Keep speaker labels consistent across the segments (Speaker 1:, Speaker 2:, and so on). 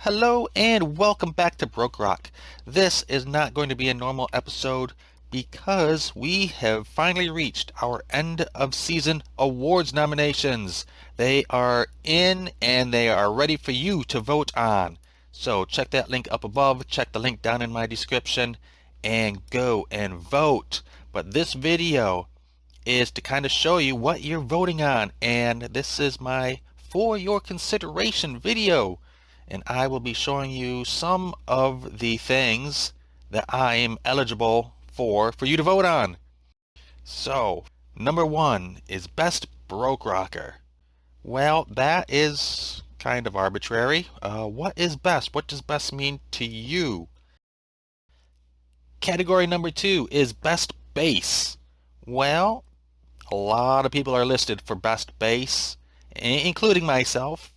Speaker 1: Hello and welcome back to BrokeRock. This is not going to be a normal episode because we have finally reached our end of season awards nominations. They are in and they are ready for you to vote on. So check that link up above, check the link down in my description, and go and vote. But this video is to kind of show you what you're voting on, and this is my for your consideration video. And I will be showing you some of the things that I am eligible for you to vote on. So, number one is Best Broke Rocker. Well, that is kind of arbitrary. What is best? What does best mean to you? Category number two is Best Bass. Well, a lot of people are listed for Best Bass, including myself.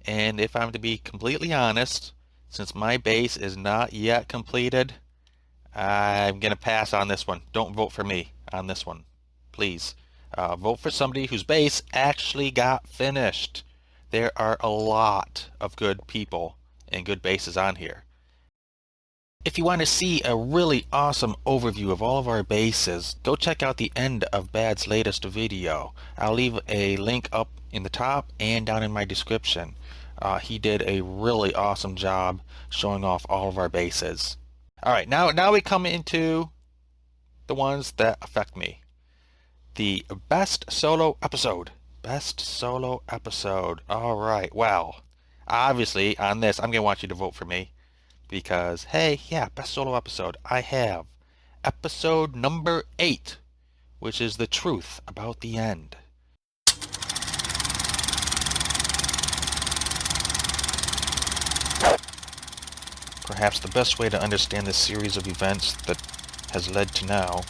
Speaker 1: And if I'm to be completely honest, since my bass is not yet completed, I'm going to pass on this one. Don't vote for me on this one, please. Vote for somebody whose bass actually got finished. There are a lot of good people and good basses on here. If you want to see a really awesome overview of all of our basses, go check out the end of Bad's latest video. I'll leave a link up in the top and down in my description. He did a really awesome job showing off all of our basses. Alright, now we come into the ones that affect me. The best solo episode. Best solo episode. Alright, well, obviously on this I'm going to want you to vote for me. Because, hey, yeah, best solo episode. I have episode number 8, which is The Truth About the End. Perhaps the best way to understand this series of events that has led to now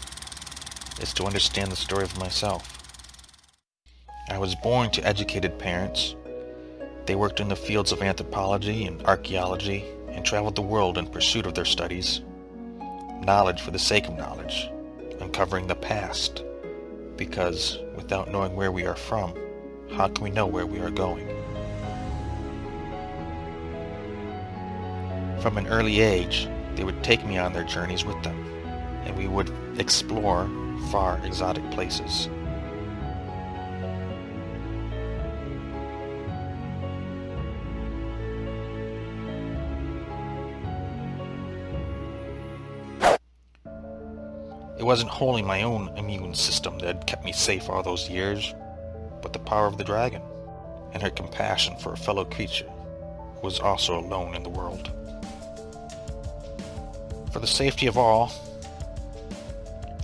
Speaker 1: is to understand the story of myself. I was born to educated parents. They worked in the fields of anthropology and archaeology and traveled the world in pursuit of their studies. Knowledge for the sake of knowledge, uncovering the past, because without knowing where we are from, how can we know where we are going? From an early age, they would take me on their journeys with them, and we would explore far exotic places. It wasn't wholly my own immune system that had kept me safe all those years, but the power of the dragon, and her compassion for a fellow creature who was also alone in the world. For the safety of all,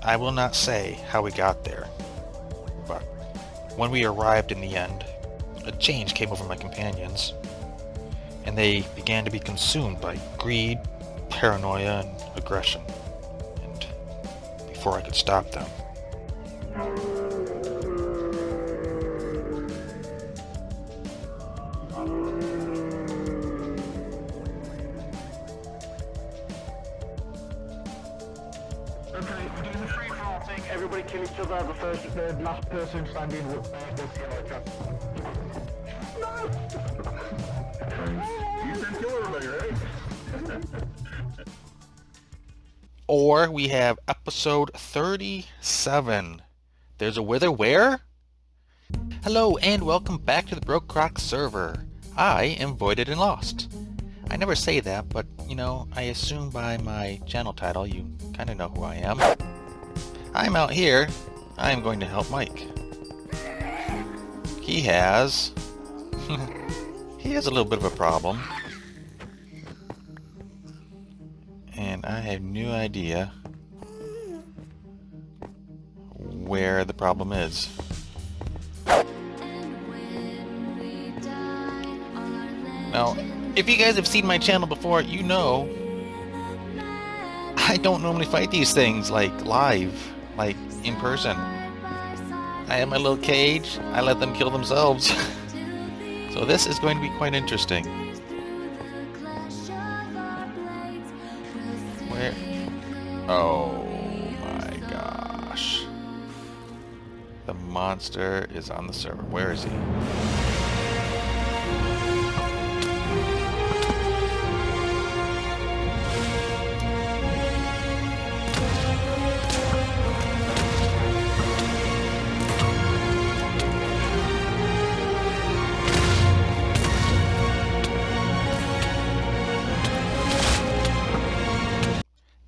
Speaker 1: I will not say how we got there, but when we arrived in the end, a change came over my companions, and they began to be consumed by greed, paranoia, and aggression. Before I could stop them,
Speaker 2: Okay, we're doing the free-for-all thing. Everybody kill each other. The last person standing will gets the yellow drop. No! You said kill everybody, right?
Speaker 1: or we have episode 37. There's a wither where? Hello and welcome back to the BrokeRock server. I am Voided and Lost. I never say that, but you know, I assume by my channel title you kind of know who I am. I'm out here. I am going to help Mike. He has he has a little bit of a problem. And I have no idea where the problem is. Now, if you guys have seen my channel before, you know I don't normally fight these things like live, like in person. I have my little cage, I let them kill themselves. So this is going to be quite interesting. Where? Oh my gosh. The monster is on the server. Where is he?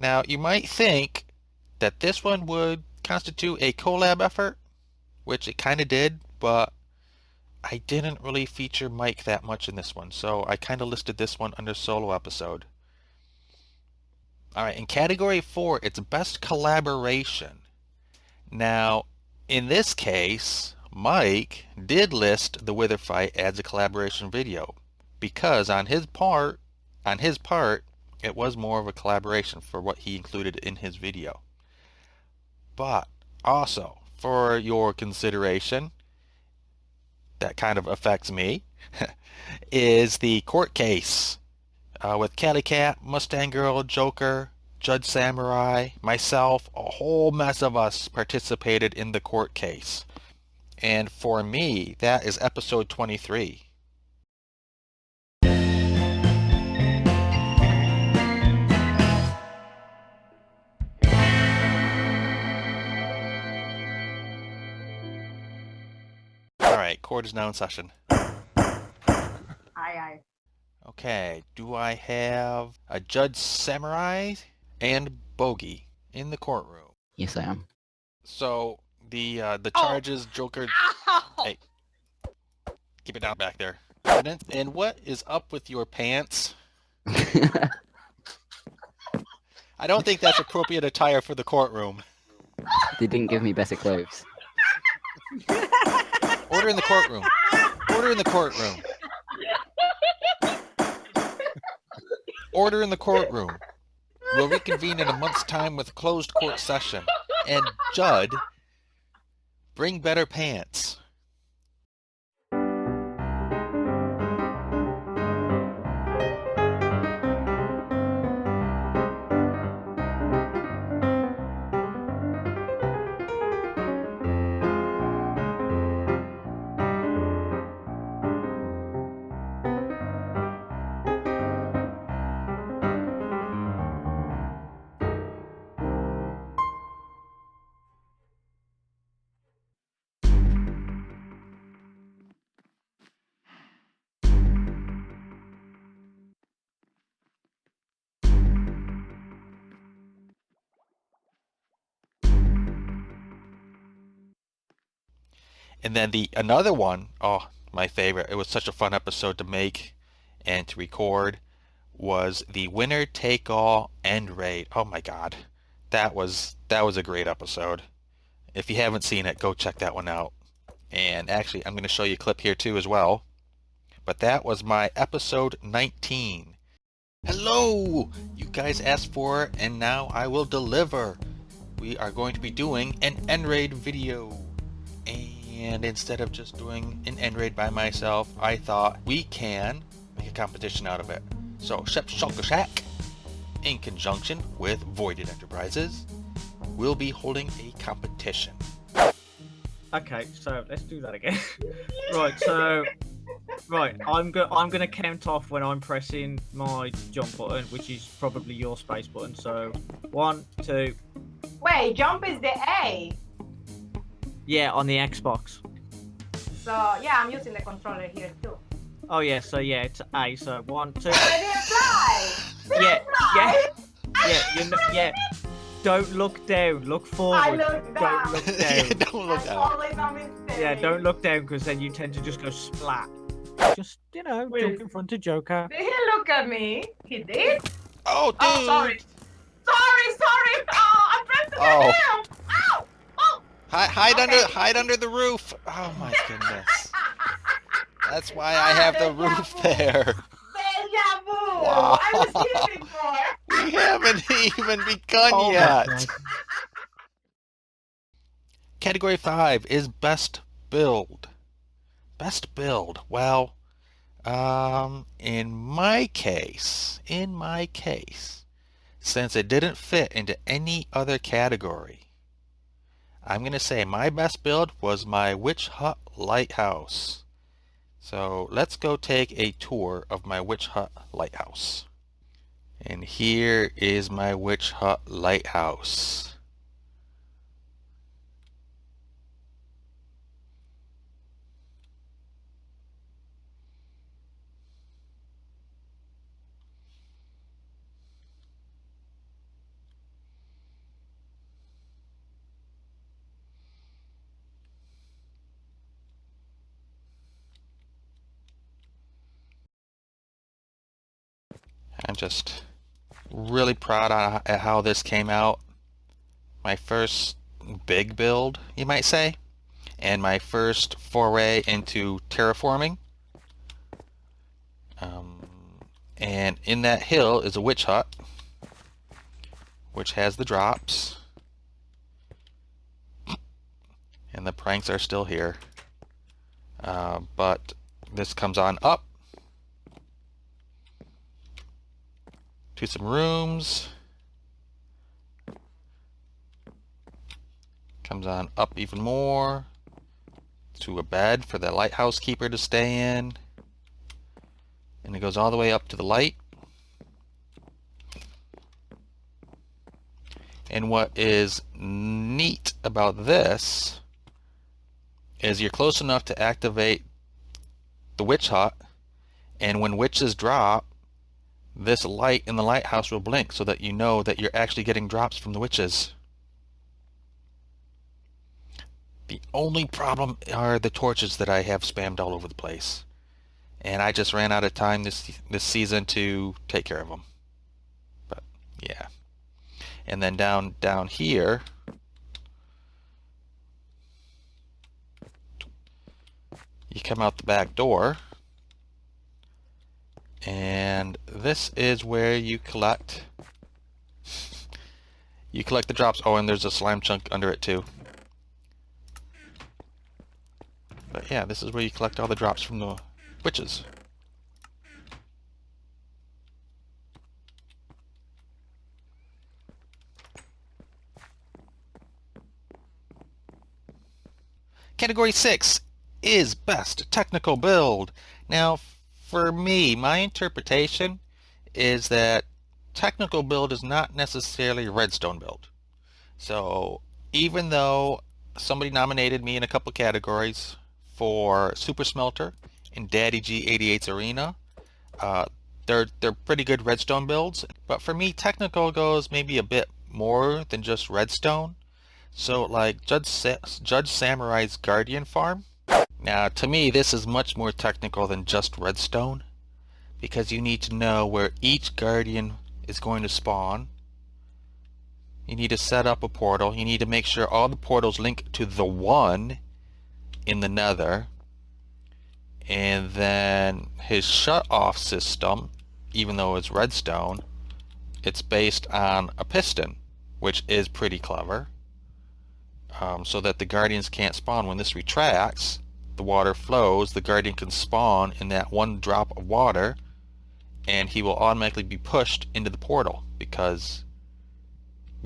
Speaker 1: Now, you might think that this one would constitute a collab effort, which it kind of did, but I didn't really feature Mike that much in this one, so I kind of listed this one under solo episode. Alright, in category 4, it's best collaboration. Now, in this case, Mike did list the Wither fight as a collaboration video, because on his part, it was more of a collaboration for what he included in his video. But also, for your consideration, that kind of affects me, is the court case with Catty Cat, Mustang Girl, Joker, Judge Samurai, myself, a whole mess of us participated in the court case. And for me, that is episode 23. Alright, court is now in session.
Speaker 3: Aye.
Speaker 1: Okay, do I have a Judge Samurai and Bogey in the courtroom?
Speaker 4: Yes, I am.
Speaker 1: So, the charges, Joker...
Speaker 3: Ow!
Speaker 1: Hey, keep it down back there. And what is up with your pants? I don't think that's appropriate attire for the courtroom.
Speaker 4: They didn't give me better clothes.
Speaker 1: Order in the courtroom. Order in the courtroom. Order in the courtroom. We'll reconvene in a month's time with a closed court session. And Judd, bring better pants. And then another one, oh, my favorite, it was such a fun episode to make and to record, was the winner take all end raid. Oh my god. That was a great episode. If you haven't seen it, go check that one out. And actually, I'm going to show you a clip here too as well. But that was my episode 19. Hello! You guys asked for it, and now I will deliver. We are going to be doing an end raid video. And instead of just doing an end raid by myself, I thought we can make a competition out of it. So Shep Shulker Shack, in conjunction with Voided Enterprises, will be holding a competition.
Speaker 5: Okay, so let's do that again. Right, I'm gonna count off when I'm pressing my jump button, which is probably your space button. So 1, 2.
Speaker 3: Wait, jump is the A.
Speaker 5: Yeah, on the Xbox.
Speaker 3: So yeah, I'm using the controller here too.
Speaker 5: Oh yeah, so yeah, it's A. So 1, 2.
Speaker 3: I didn't fly.
Speaker 5: Yeah. Don't look down. Look forward.
Speaker 3: I look down.
Speaker 5: Don't look down.
Speaker 1: Don't look
Speaker 3: I'm
Speaker 1: down.
Speaker 3: always a mistake.
Speaker 5: Yeah, don't look down because then you tend to just go splat. Just jump in front of Joker.
Speaker 3: Did he look at me? He did?
Speaker 1: Oh, dude!
Speaker 3: Oh, sorry. Sorry. Oh, I pressed the
Speaker 1: Oh.
Speaker 3: down. Ow! Oh!
Speaker 1: Hide under the roof. Oh my goodness. That's why I have the roof there.
Speaker 3: Deja vu!
Speaker 1: Wow.
Speaker 3: I was here before.
Speaker 1: We haven't even begun
Speaker 5: Oh my
Speaker 1: yet.
Speaker 5: God.
Speaker 1: Category 5 is Best Build. Best Build. Well, in my case, since it didn't fit into any other category, I'm going to say my best build was my Witch Hut Lighthouse. So let's go take a tour of my Witch Hut Lighthouse. And here is my Witch Hut Lighthouse. I'm just really proud at how this came out. My first big build, you might say, and my first foray into terraforming. And in that hill is a witch hut, which has the drops. And the pranks are still here. But this comes on up to some rooms. Comes on up even more to a bed for the lighthouse keeper to stay in. And it goes all the way up to the light. And what is neat about this is you're close enough to activate the witch hut, and when witches drop, this light in the lighthouse will blink so that you know that you're actually getting drops from the witches. The only problem are the torches that I have spammed all over the place. And I just ran out of time this season to take care of them. But yeah. And then down here, you come out the back door, and this is where you collect the drops. Oh, and there's a slime chunk under it too. But yeah, this is where you collect all the drops from the witches. Category 6 is best technical build. Now, for me, my interpretation is that technical build is not necessarily redstone build. So even though somebody nominated me in a couple categories for Super Smelter and Daddy G88's Arena, they're pretty good redstone builds. But for me, technical goes maybe a bit more than just redstone. So like Judge Samurai's Guardian Farm. Now to me this is much more technical than just redstone, because you need to know where each guardian is going to spawn. You need to set up a portal. You need to make sure all the portals link to the one in the nether. And then his shut-off system, even though it's redstone, it's based on a piston, which is pretty clever. So that the guardians can't spawn. When this retracts, the water flows, the guardian can spawn in that one drop of water, and he will automatically be pushed into the portal because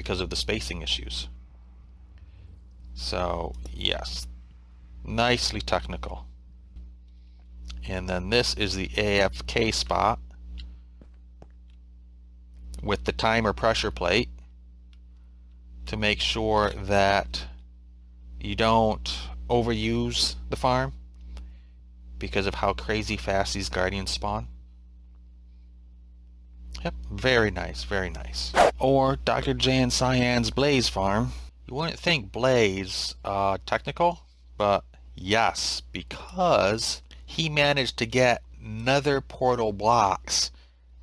Speaker 1: of the spacing issues. So yes, nicely technical. And then this is the AFK spot with the timer pressure plate to make sure that you don't overuse the farm because of how crazy fast these guardians spawn. Yep, very nice, very nice. Or Dr. J and Cyan's Blaze farm. You wouldn't think Blaze technical, but yes, because he managed to get nether portal blocks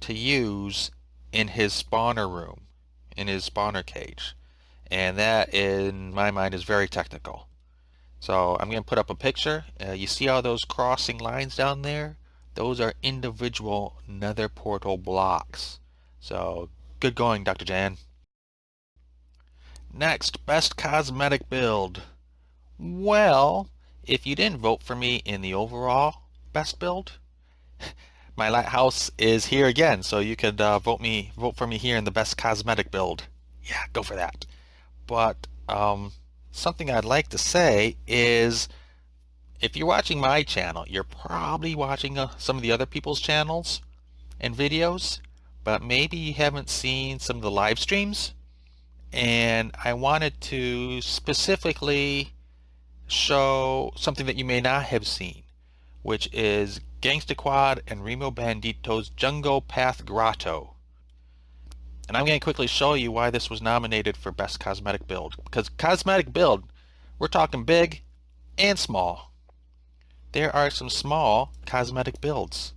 Speaker 1: to use in his spawner room, in his spawner cage. And that, in my mind, is very technical. So I'm going to put up a picture. You see all those crossing lines down there? Those are individual nether portal blocks. So good going, Dr. Jan. Next, best cosmetic build. Well, if you didn't vote for me in the overall best build, my lighthouse is here again. So you could vote for me here in the best cosmetic build. Yeah, go for that. But something I'd like to say is, if you're watching my channel, you're probably watching some of the other people's channels and videos, but maybe you haven't seen some of the live streams. And I wanted to specifically show something that you may not have seen, which is Gangsta Quad and Remo Bandito's Jungle Path Grotto. And I'm going to quickly show you why this was nominated for Best Cosmetic Build. Because cosmetic build, we're talking big and small. There are some small cosmetic builds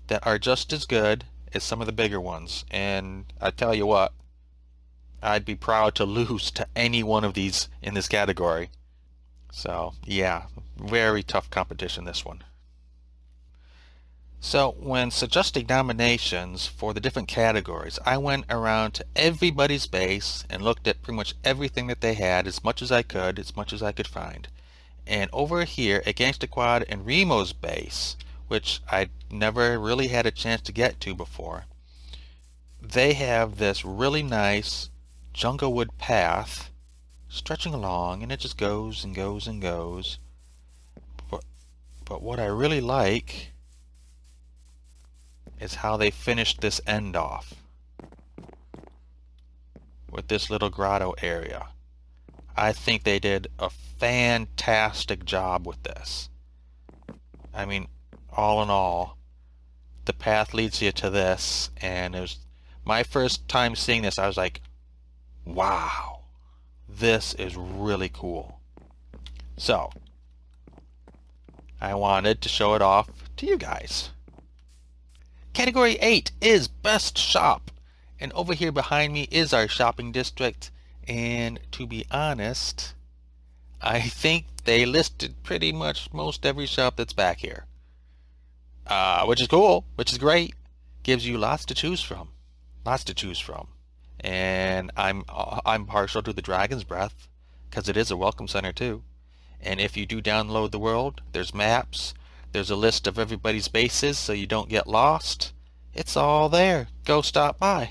Speaker 1: that are just as good as some of the bigger ones. And I tell you what, I'd be proud to lose to any one of these in this category. So yeah, very tough competition, this one. So when suggesting nominations for the different categories, I went around to everybody's base and looked at pretty much everything that they had, as much as I could find. And over here at Gangsta Quad and Remo's base, which I never really had a chance to get to before, they have this really nice junglewood path stretching along, and it just goes and goes and goes. But what I really like is how they finished this end off with this little grotto area. I think they did a fantastic job with this. I mean, all in all, the path leads you to this, and it was my first time seeing this. I was like, wow, this is really cool. So I wanted to show it off to you guys. Category 8 is Best Shop, and over here behind me is our shopping district, and to be honest, I think they listed pretty much most every shop that's back here, which is cool, which is great. Gives you lots to choose from, and I'm partial to the Dragon's Breath because it is a welcome center too. And if you do download the world, there's maps, there's a list of everybody's bases so you don't get lost. It's all there. Go stop by.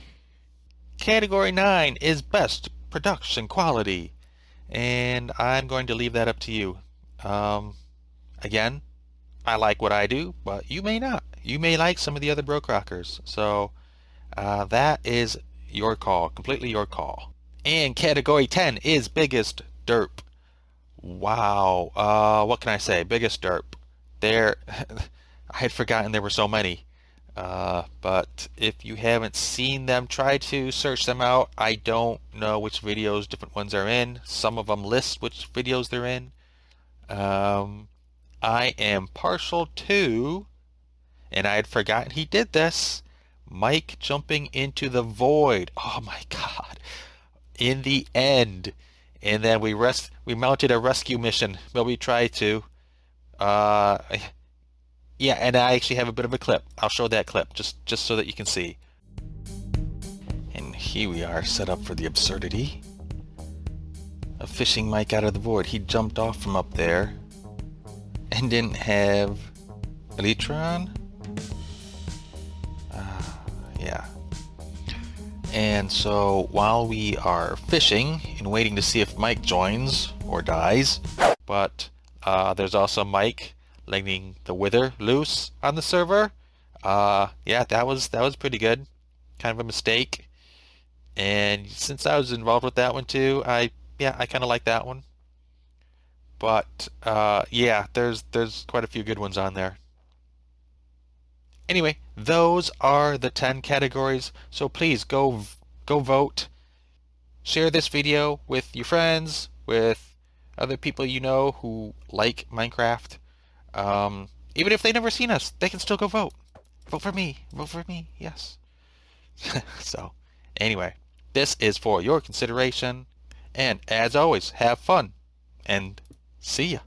Speaker 1: Category 9 is Best Production Quality, and I'm going to leave that up to you. Again, I like what I do, but you may not. You may like some of the other BrokeRockers, so that is your call, completely your call. And Category 10 is Biggest Derp. Wow, what can I say? Biggest Derp. There, I had forgotten there were so many. But if you haven't seen them, try to search them out. I don't know which videos different ones are in. Some of them list which videos they're in. I am partial to, and I had forgotten he did this, Mike jumping into the void. Oh my god. In the end. And then we mounted a rescue mission. Well, we tried to. Yeah, and I actually have a bit of a clip. I'll show that clip just so that you can see. And here we are, set up for the absurdity of fishing Mike out of the void. He jumped off from up there and didn't have Elytron. Yeah. And so while we are fishing and waiting to see if Mike joins or dies, but there's also Mike letting the Wither loose on the server. Yeah, that was pretty good. Kind of a mistake. And since I was involved with that one too, I kind of like that one. But yeah, there's quite a few good ones on there. Anyway, those are the 10 categories. So please go vote. Share this video with your friends, with other people you know who like Minecraft. Even if they've never seen us, they can still go vote. Vote for me. Vote for me. Yes. So, anyway, this is for your consideration. And as always, have fun. And see ya.